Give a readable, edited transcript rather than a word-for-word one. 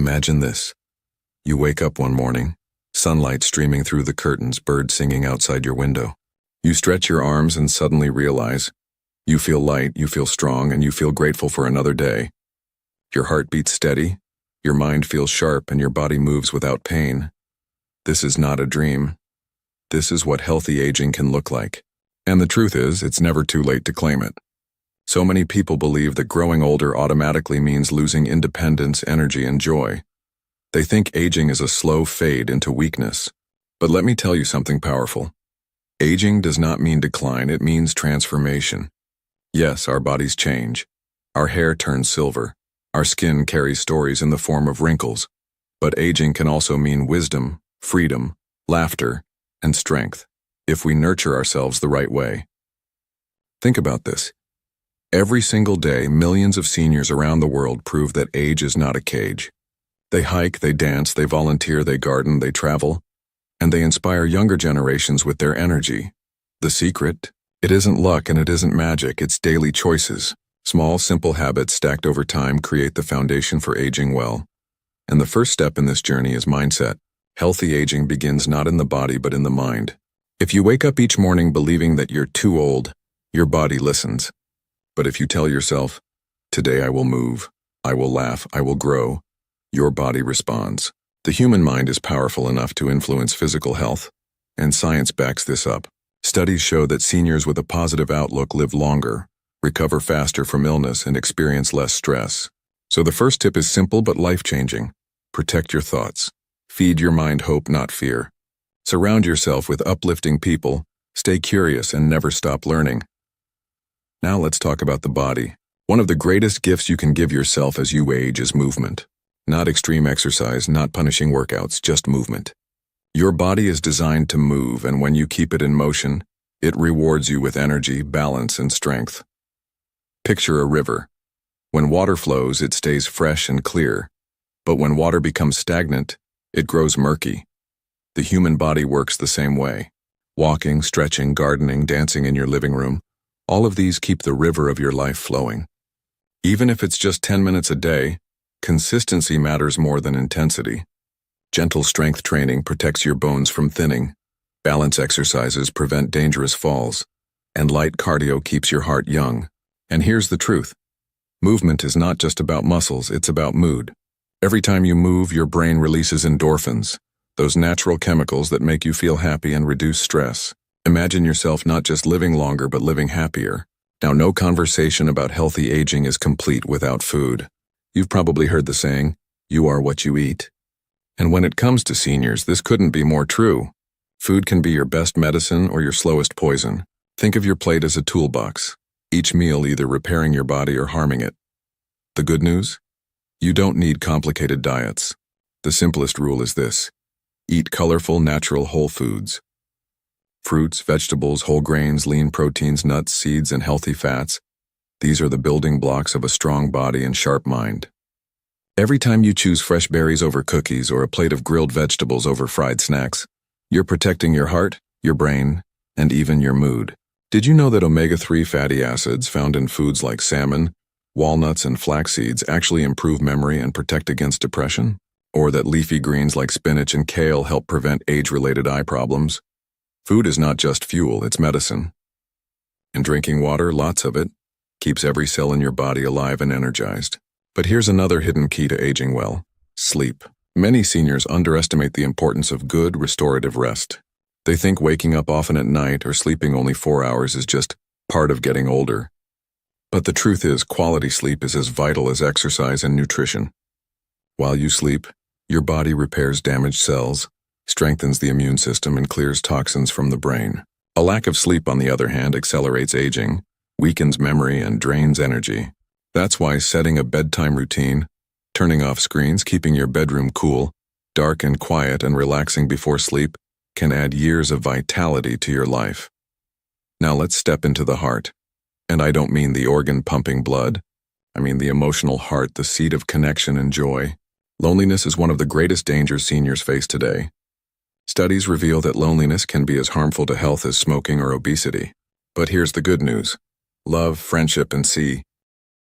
Imagine this. You wake up one morning, sunlight streaming through the curtains, birds singing outside your window. You stretch your arms and suddenly realize you feel light, you feel strong, and you feel grateful for another day. Your heart beats steady, your mind feels sharp, and your body moves without pain. This is not a dream. This is what healthy aging can look like. And the truth is, it's never too late to claim it. So many people believe that growing older automatically means losing independence, energy, and joy. They think aging is a slow fade into weakness. But let me tell you something powerful. Aging does not mean decline, it means transformation. Yes, our bodies change. Our hair turns silver. Our skin carries stories in the form of wrinkles. But aging can also mean wisdom, freedom, laughter, and strength, if we nurture ourselves the right way. Think about this. Every single day, millions of seniors around the world prove that age is not a cage. They hike, they dance, they volunteer, they garden, they travel, and they inspire younger generations with their energy. The secret? It isn't luck and it isn't magic, it's daily choices. Small, simple habits stacked over time create the foundation for aging well. And the first step in this journey is mindset. Healthy aging begins not in the body but in the mind. If you wake up each morning believing that you're too old, your body listens. But if you tell yourself, today I will move, I will laugh, I will grow, your body responds. The human mind is powerful enough to influence physical health, and science backs this up. Studies show that seniors with a positive outlook live longer, recover faster from illness, and experience less stress. So the first tip is simple but life-changing. Protect your thoughts. Feed your mind hope, not fear. Surround yourself with uplifting people, stay curious, and never stop learning. Now let's talk about the body. One of the greatest gifts you can give yourself as you age is movement. Not extreme exercise, not punishing workouts, just movement. Your body is designed to move, and when you keep it in motion, it rewards you with energy, balance, and strength. Picture a river. When water flows, it stays fresh and clear. But when water becomes stagnant, it grows murky. The human body works the same way. Walking, stretching, gardening, dancing in your living room, all of these keep the river of your life flowing. Even if it's just 10 minutes a day, consistency matters more than intensity. Gentle strength training protects your bones from thinning. Balance exercises prevent dangerous falls. And light cardio keeps your heart young. And here's the truth. Movement is not just about muscles, it's about mood. Every time you move, your brain releases endorphins, those natural chemicals that make you feel happy and reduce stress. Imagine yourself not just living longer but living happier. Now, no conversation about healthy aging is complete without food. You've probably heard the saying, you are what you eat. And when it comes to seniors, this couldn't be more true. Food can be your best medicine or your slowest poison. Think of your plate as a toolbox, each meal either repairing your body or harming it. The good news? You don't need complicated diets. The simplest rule is this: eat colorful, natural, whole foods. Fruits, vegetables, whole grains, lean proteins, nuts, seeds, and healthy fats. These are the building blocks of a strong body and sharp mind. Every time you choose fresh berries over cookies or a plate of grilled vegetables over fried snacks, you're protecting your heart, your brain, and even your mood. Did you know that omega-3 fatty acids found in foods like salmon, walnuts, and flax seeds actually improve memory and protect against depression? Or that leafy greens like spinach and kale help prevent age-related eye problems? Food is not just fuel, it's medicine. And drinking water, lots of it, keeps every cell in your body alive and energized. But here's another hidden key to aging well: sleep. Many seniors underestimate the importance of good, restorative rest. They think waking up often at night or sleeping only 4 hours is just part of getting older. But the truth is, quality sleep is as vital as exercise and nutrition. While you sleep, your body repairs damaged cells, strengthens the immune system, and clears toxins from the brain. A lack of sleep, on the other hand, accelerates aging, weakens memory, and drains energy. That's why setting a bedtime routine, turning off screens, keeping your bedroom cool, dark and quiet, and relaxing before sleep can add years of vitality to your life. Now let's step into the heart. And I don't mean the organ pumping blood. I mean the emotional heart, the seat of connection and joy. Loneliness is one of the greatest dangers seniors face today. Studies reveal that loneliness can be as harmful to health as smoking or obesity. But here's the good news. Love, friendship, and